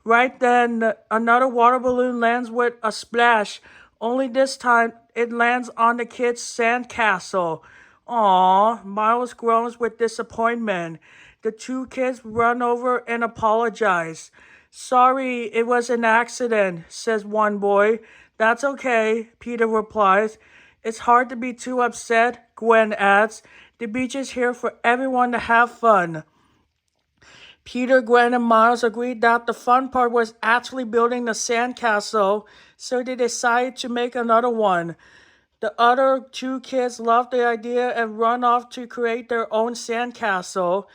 Right then, another water balloon lands with a splash. Only this time, it lands on the kid's sandcastle. Aww, Miles groans with disappointment. The two kids run over and apologize. Sorry, it was an accident, says one boy. That's okay, Peter replies. It's hard to be too upset, Gwen adds. The beach is here for everyone to have fun. Peter, Gwen, and Miles agreed that the fun part was actually building the sandcastle, so they decided to make another one. The other two kids loved the idea and run off to create their own sandcastle.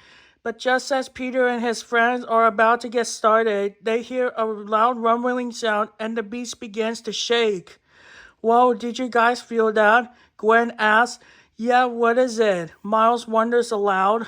But just as Peter and his friends are about to get started, they hear a loud rumbling sound and the beach begins to shake. Whoa, did you guys feel that? Gwen asks. Yeah, what is it? Miles wonders aloud.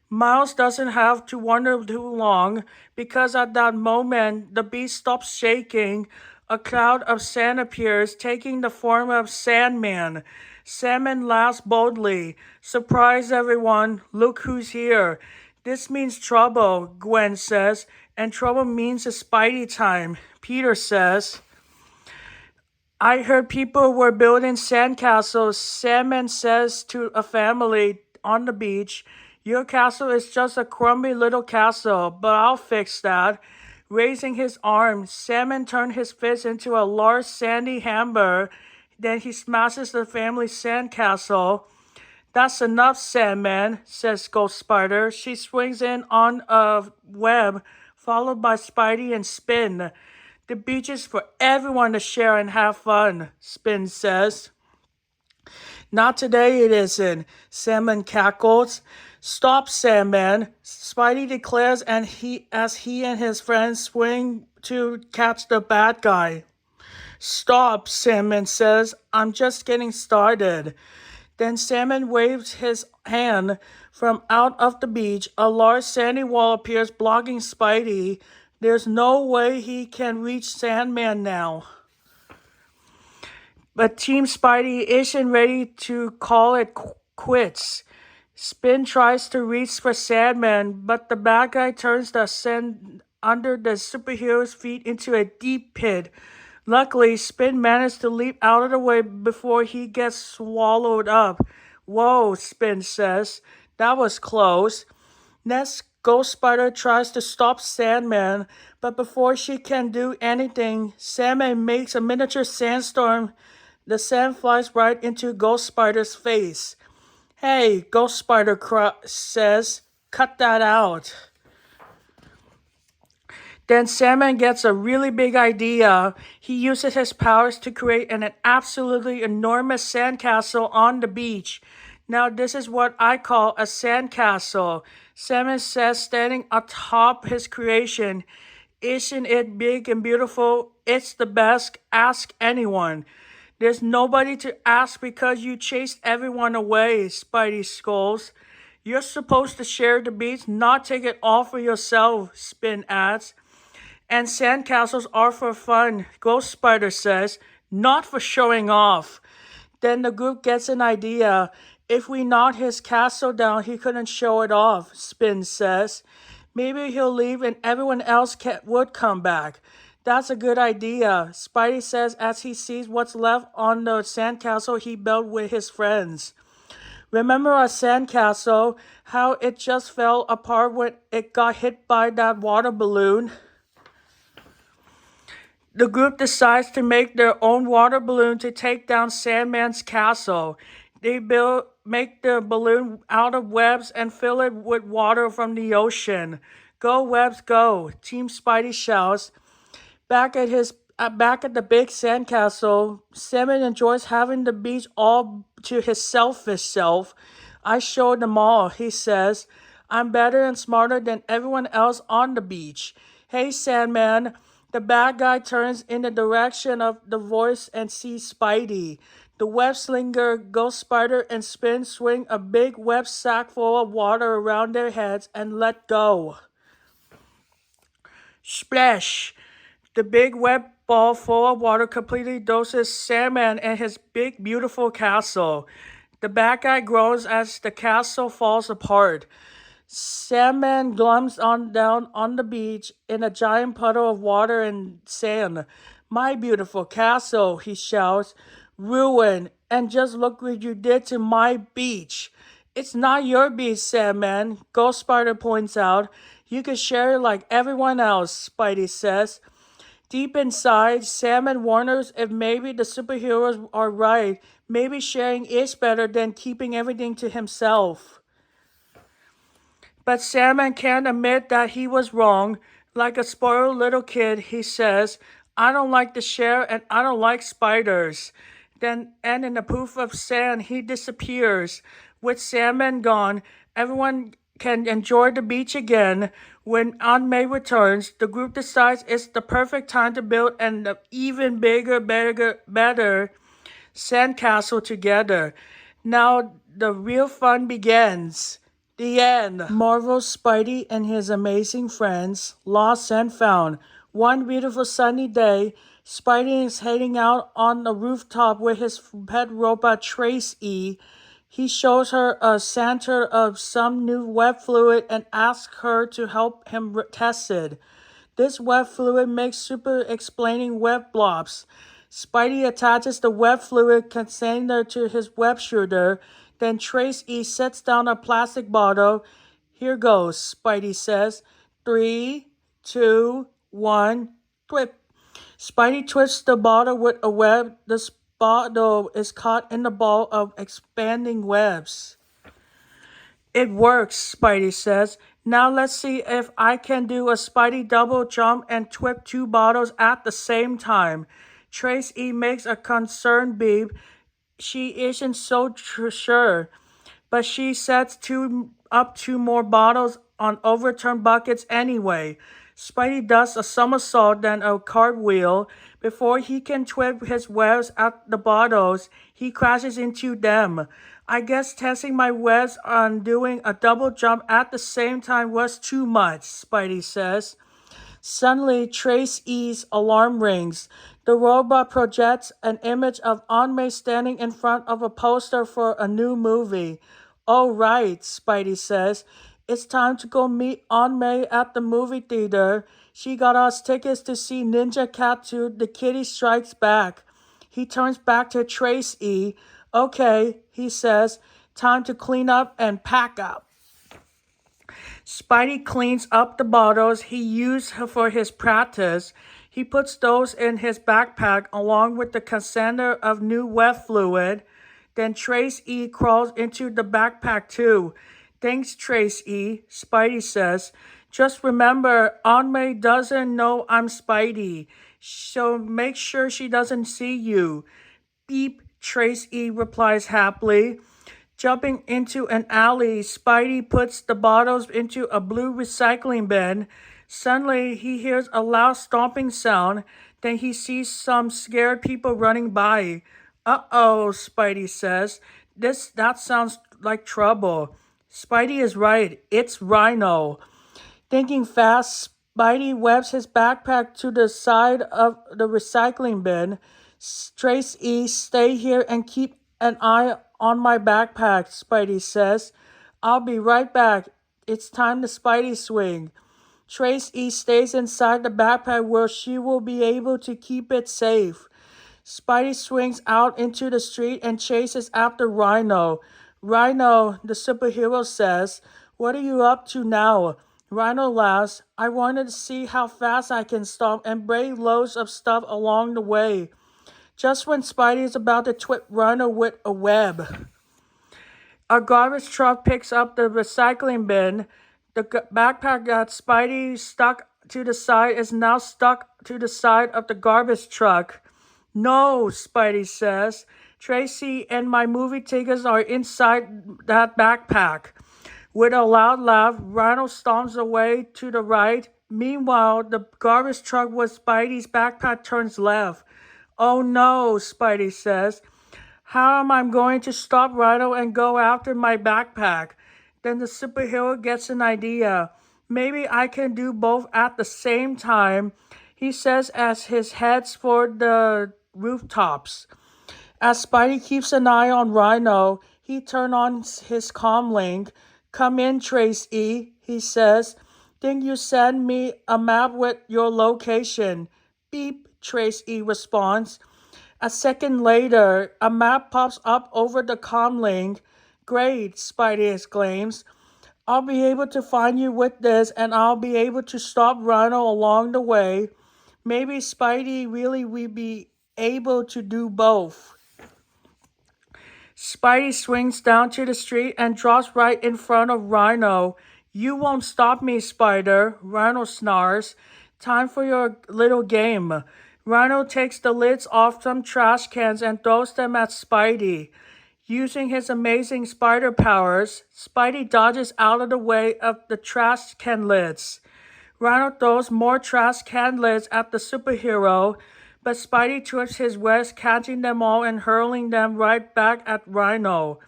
Miles doesn't have to wonder too long, because at that moment, the beast stops shaking. A cloud of sand appears, taking the form of Sandman. Sandman laughs boldly. Surprise, everyone. Look who's here. This means trouble, Gwen says, and trouble means it's Spidey time. Peter says, I heard people were building sandcastles, Sandman says to a family on the beach. Your castle is just a crummy little castle, but I'll fix that. Raising his arm, Sandman turned his fist into a large sandy hammer. Then he smashes the family sandcastle. That's enough, Sandman, says Ghost Spider. She swings in on a web, followed by Spidey and Spin. The beach is for everyone to share and have fun, Spin says. Not today it isn't, Sandman cackles. Stop, Sandman, Spidey declares, and as he and his friends swing to catch the bad guy. Stop, Sandman says. I'm just getting started. Then Sandman waves his hand. From out of the beach, a large sandy wall appears, blocking Spidey. There's no way he can reach Sandman now. But Team Spidey isn't ready to call it quits. Spin tries to reach for Sandman, but the bad guy turns the sand under the superhero's feet into a deep pit. Luckily, Spin managed to leap out of the way before he gets swallowed up. Whoa, Spin says. That was close. Next, Ghost Spider tries to stop Sandman, but before she can do anything, Sandman makes a miniature sandstorm. The sand flies right into Ghost Spider's face. Hey, Ghost Spider says, cut that out. Then Sandman gets a really big idea. He uses his powers to create an absolutely enormous sandcastle on the beach. Now this is what I call a sandcastle, Sandman says, standing atop his creation. Isn't it big and beautiful? It's the best. Ask anyone. There's nobody to ask because you chased everyone away, Spidey scolds. You're supposed to share the beach, not take it all for yourself, Spin adds. And sandcastles are for fun, Ghost Spider says, not for showing off. Then the group gets an idea. If we knock his castle down, he couldn't show it off, Spin says. Maybe he'll leave and everyone else would come back. That's a good idea, Spidey says as he sees what's left on the sandcastle he built with his friends. Remember our sandcastle, how it just fell apart when it got hit by that water balloon? The group decides to make their own water balloon to take down Sandman's castle. They make the balloon out of webs and fill it with water from the ocean. Go, webs, go, Team Spidey shouts. Back at the big sandcastle, Sandman enjoys having the beach all to his selfish self. I showed them all, he says. I'm better and smarter than everyone else on the beach. Hey, Sandman. The bad guy turns in the direction of the voice and sees Spidey. The web slinger, Ghost Spider, and Spin swing a big web sack full of water around their heads and let go. Splash! The big web ball full of water completely doses Sandman and his big, beautiful castle. The bad guy groans as the castle falls apart. Sandman glums down on the beach in a giant puddle of water and sand. My beautiful castle, he shouts. Ruined, and just look what you did to my beach. It's not your beach, Sandman, Ghost Spider points out. You can share it like everyone else, Spidey says. Deep inside, Sandman wonders if maybe the superheroes are right. Maybe sharing is better than keeping everything to himself. But Sandman can't admit that he was wrong. Like a spoiled little kid, he says, I don't like to share and I don't like spiders. Then, and in a poof of sand, he disappears. With Sandman gone, everyone can enjoy the beach again. When Aunt May returns, the group decides it's the perfect time to build an even bigger, better sandcastle together. Now the real fun begins. The end. Marvel's Spidey and his amazing friends, lost and found. One beautiful sunny day, Spidey is heading out on the rooftop with his pet robot Trace E. He shows her a sample of some new web fluid and asks her to help him test it. This web fluid makes super explaining web blobs. Spidey attaches the web fluid container to his web shooter. Then Trace E sets down a plastic bottle. Here goes, Spidey says. 3, 2, 1, twip. Spidey twists the bottle with a web. The bottle is caught in the ball of expanding webs. It works, Spidey says. Now let's see if I can do a Spidey double jump and twip two bottles at the same time. Trace E makes a concerned beep. She isn't so sure, but she sets up two more bottles on overturned buckets anyway. Spidey does a somersault, then a cartwheel. Before he can twip his webs at the bottles, he crashes into them. I guess testing my webs on doing a double jump at the same time was too much, Spidey says. Suddenly, Trace E's alarm rings. The robot projects an image of Aunt May standing in front of a poster for a new movie. "Oh, right," Spidey says. "It's time to go meet Aunt May at the movie theater. She got us tickets to see Ninja Cat 2, The Kitty Strikes Back." He turns back to Trace E. "Okay," he says. "Time to clean up and pack up." Spidey cleans up the bottles he used for his practice. He puts those in his backpack along with the container of new wet fluid. Then Trace E crawls into the backpack too. "Thanks, Trace E," Spidey says. "Just remember, Aunt May doesn't know I'm Spidey, so make sure she doesn't see you." "Beep," Trace E replies happily. Jumping into an alley, Spidey puts the bottles into a blue recycling bin. Suddenly, he hears a loud stomping sound. Then he sees some scared people running by. "Uh-oh," Spidey says. That sounds like trouble." Spidey is right. It's Rhino. Thinking fast, Spidey webs his backpack to the side of the recycling bin. "Trace E, stay here and keep an eye on my backpack," Spidey says. "I'll be right back. It's time to Spidey swing." Trace E stays inside the backpack where she will be able to keep it safe. Spidey swings out into the street and chases after Rhino. "Rhino," the superhero says, "what are you up to now?" Rhino laughs. "I wanted to see how fast I can stomp and break loads of stuff along the way." Just when Spidey is about to twit Rhino with a web, a garbage truck picks up the recycling bin. The backpack that Spidey stuck to the side is now stuck to the side of the garbage truck. "No," Spidey says. "Tracy and my movie tickets are inside that backpack." With a loud laugh, Rhino stomps away to the right. Meanwhile, the garbage truck with Spidey's backpack turns left. "Oh no," Spidey says. "How am I going to stop Rhino and go after my backpack?" Then the superhero gets an idea. "Maybe I can do both at the same time," he says as he heads for the rooftops. As Spidey keeps an eye on Rhino, he turns on his comm link. "Come in, Trace E," he says. "Think you send me a map with your location?" "Beep," Trace E responds. A second later, a map pops up over the comm link. "Great," Spidey exclaims. "I'll be able to find you with this, and I'll be able to stop Rhino along the way." Maybe Spidey really will be able to do both. Spidey swings down to the street and drops right in front of Rhino. "You won't stop me, Spider," Rhino snarls. "Time for your little game." Rhino takes the lids off some trash cans and throws them at Spidey. Using his amazing spider powers, Spidey dodges out of the way of the trash can lids. Rhino throws more trash can lids at the superhero, but Spidey twists his webs, catching them all and hurling them right back at Rhino.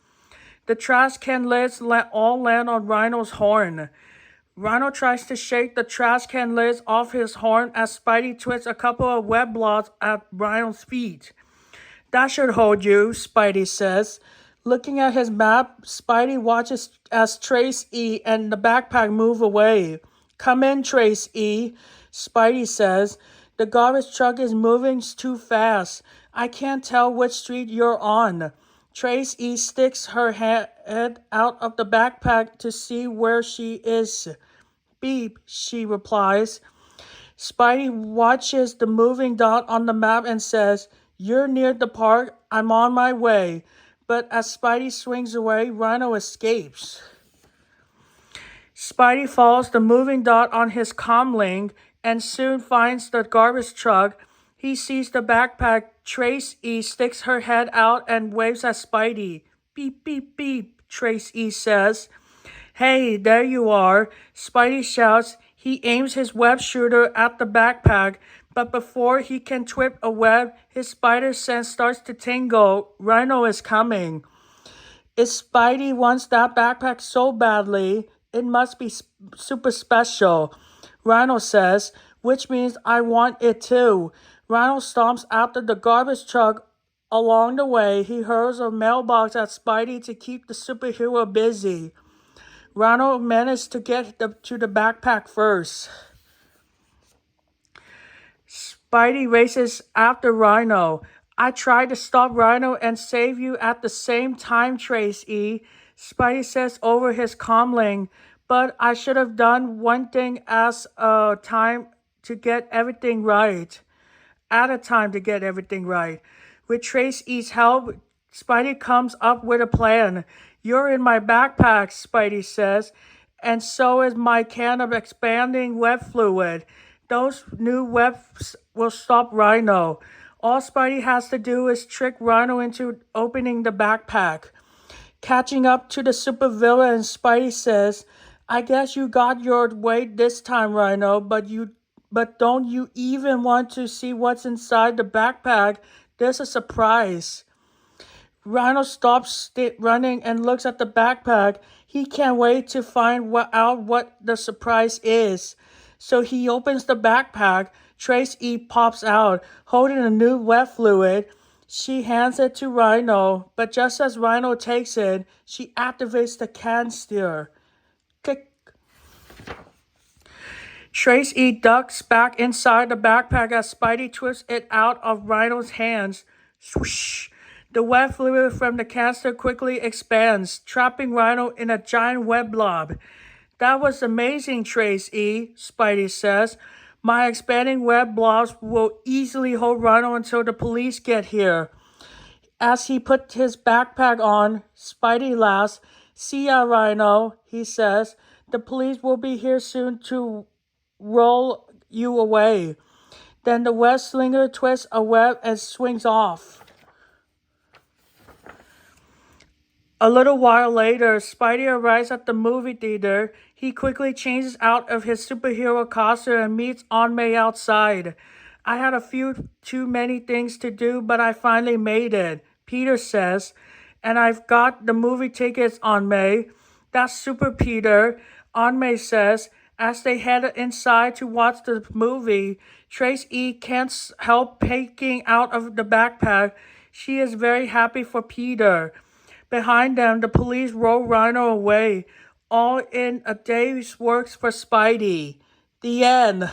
The trash can lids all land on Rhino's horn. Rhino tries to shake the trash can lids off his horn as Spidey twists a couple of web blobs at Rhino's feet. "That should hold you," Spidey says. Looking at his map, Spidey watches as Trace E and the backpack move away. "Come in, Trace E," Spidey says. "The garbage truck is moving too fast. I can't tell which street you're on." Trace E sticks her head out of the backpack to see where she is. "Beep," she replies. Spidey watches the moving dot on the map and says, You're near the park. I'm on my way. But as Spidey swings away, Rhino escapes. Spidey follows the moving dot on his comlink and soon finds the garbage truck. He sees the backpack. Trace E sticks her head out and waves at Spidey. Beep, beep, beep, Trace E says. Hey, there you are, Spidey shouts. He aims his web shooter at the backpack, but before he can whip a web, his spider sense starts to tingle. Rhino is coming. If Spidey wants that backpack so badly, it must be super special, Rhino says, which means I want it too. Rhino stomps after the garbage truck. Along the way, he hurls a mailbox at Spidey to keep the superhero busy. Rhino managed to get to the backpack first. Spidey races after Rhino. I tried to stop Rhino and save you at the same time, Trace E. Spidey says over his comlink, but I should have done one thing as a time to get everything right. At a time to get everything right. With Trace E's help, Spidey comes up with a plan. You're in my backpack, Spidey says, and so is my can of expanding web fluid. Those new webs will stop Rhino. All Spidey has to do is trick Rhino into opening the backpack. Catching up to the supervillain, Spidey says, I guess you got your way this time, Rhino, but don't you even want to see what's inside the backpack? There's a surprise. Rhino stops running and looks at the backpack. He can't wait to find out what the surprise is. So he opens the backpack. Trace E pops out, holding a new wet fluid. She hands it to Rhino, but just as Rhino takes it, she activates the canister. Click. Trace E ducks back inside the backpack as Spidey twists it out of Rhino's hands. Swoosh! The web fluid from the canister quickly expands, trapping Rhino in a giant web blob. That was amazing, Trace E, Spidey says. My expanding web blobs will easily hold Rhino until the police get here. As he puts his backpack on, Spidey laughs. See ya, Rhino, he says. The police will be here soon to roll you away. Then the web slinger twists a web and swings off. A little while later, Spidey arrives at the movie theater. He quickly changes out of his superhero costume and meets Aunt May outside. I had a few too many things to do, but I finally made it, Peter says. And I've got the movie tickets, Aunt May. That's super, Peter, Aunt May says. As they head inside to watch the movie, Trace E can't help peeking out of the backpack. She is very happy for Peter. Behind them, the police roll Rhino away, all in a day's work for Spidey. The end.